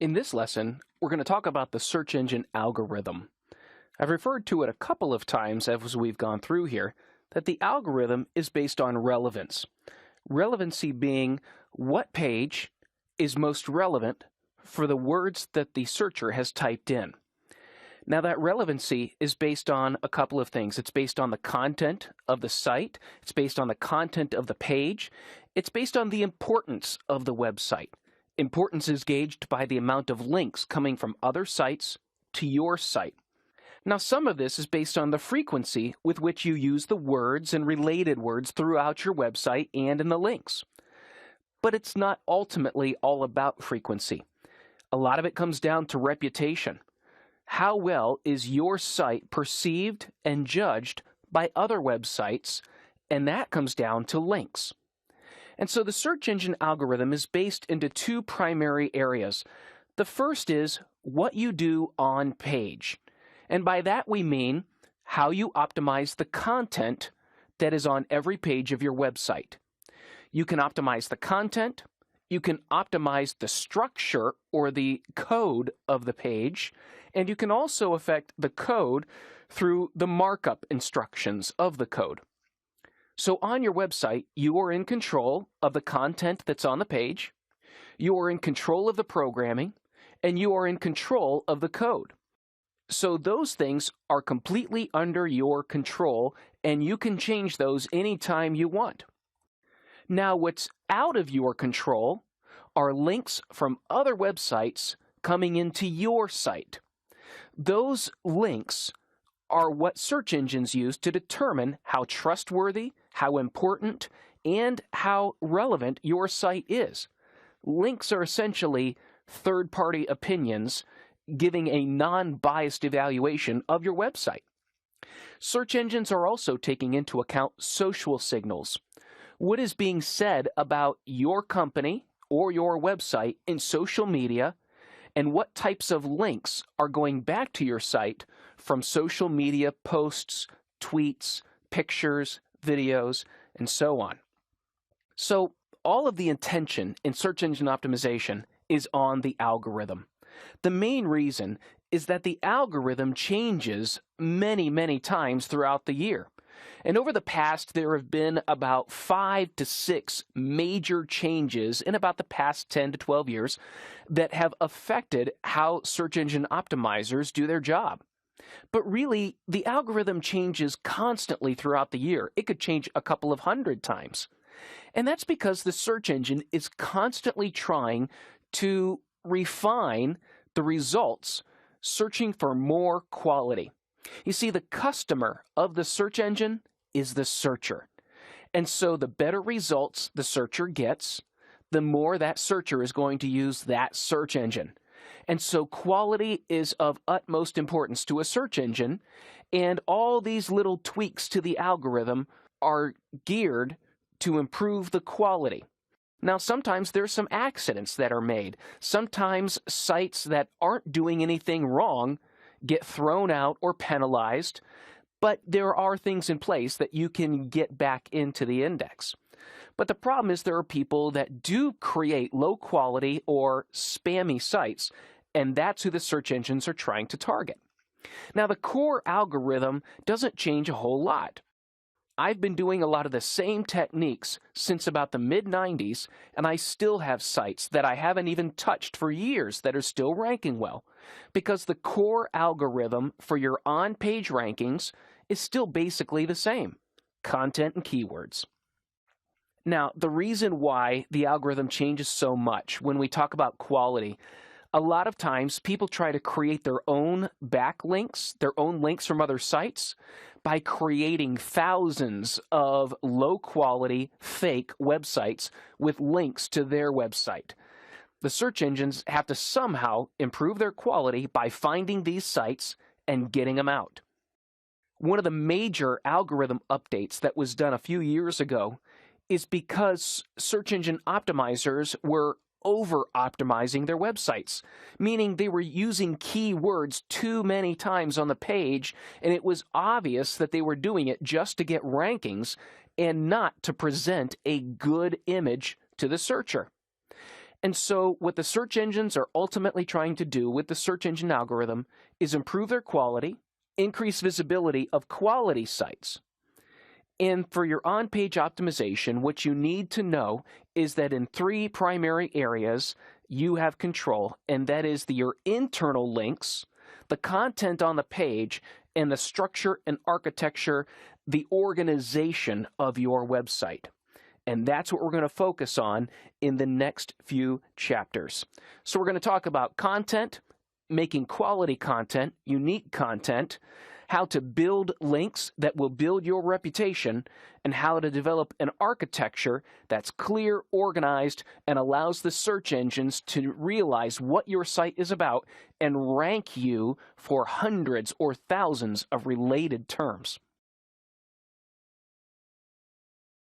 In this lesson, we're going to talk about the search engine algorithm. I've referred to it a couple of times as we've gone through here, that the algorithm is based on relevance. Relevancy being what page is most relevant for the words that the searcher has typed in. Now that relevancy is based on a couple of things. It's based on the content of the site, it's based on the content of the page, it's based on the importance of the website. Importance is gauged by the amount of links coming from other sites to your site. Now, some of this is based on the frequency with which you use the words and related words throughout your website and in the links. But it's not ultimately all about frequency. A lot of it comes down to reputation. How well is your site perceived and judged by other websites? And that comes down to links. And so the search engine algorithm is based into two primary areas. The first is what you do on page. And by that we mean how you optimize the content that is on every page of your website. You can optimize the content, you can optimize the structure or the code of the page, and you can also affect the code through the markup instructions of the code. So on your website, you are in control of the content that's on the page, you are in control of the programming, and you are in control of the code. So those things are completely under your control, and you can change those anytime you want. Now, what's out of your control are links from other websites coming into your site. Those links are what search engines use to determine how trustworthy, how important, and how relevant your site is. Links are essentially third-party opinions giving a non-biased evaluation of your website. Search engines are also taking into account social signals. What is being said about your company or your website in social media, and what types of links are going back to your site from social media posts, tweets, pictures, videos, and so on. So all of the intention in search engine optimization is on the algorithm. The main reason is that the algorithm changes many times throughout the year. And over the past, there have been about 5 to 6 major changes in about the past 10 to 12 years that have affected how search engine optimizers do their job. But really, the algorithm changes constantly throughout the year. It could change a couple of hundred times. And that's because the search engine is constantly trying to refine the results, searching for more quality. You see, the customer of the search engine is the searcher. And so the better results the searcher gets, the more that searcher is going to use that search engine. And so quality is of utmost importance to a search engine, and all these little tweaks to the algorithm are geared to improve the quality. Now, sometimes there's some accidents that are made. Sometimes sites that aren't doing anything wrong get thrown out or penalized, but there are things in place that you can get back into the index. But the problem is there are people that do create low quality or spammy sites, and that's who the search engines are trying to target. Now, the core algorithm doesn't change a whole lot. I've been doing a lot of the same techniques since about the mid-90s, and I still have sites that I haven't even touched for years that are still ranking well, because the core algorithm for your on-page rankings is still basically the same: content and keywords. Now, the reason why the algorithm changes so much when we talk about quality, a lot of times people try to create their own backlinks, their own links from other sites, by creating thousands of low-quality, fake websites with links to their website. The search engines have to somehow improve their quality by finding these sites and getting them out. One of the major algorithm updates that was done a few years ago is because search engine optimizers were over-optimizing their websites, meaning they were using keywords too many times on the page, and it was obvious that they were doing it just to get rankings and not to present a good image to the searcher. And so what the search engines are ultimately trying to do with the search engine algorithm is improve their quality, increase visibility of quality sites. And for your on-page optimization, what you need to know is that in 3 primary areas you have control, and that is your internal links, the content on the page, and the structure and architecture, the organization of your website. And that's what we're going to focus on in the next few chapters. So we're going to talk about content, making quality content, unique content, how to build links that will build your reputation, and how to develop an architecture that's clear, organized, and allows the search engines to realize what your site is about and rank you for hundreds or thousands of related terms.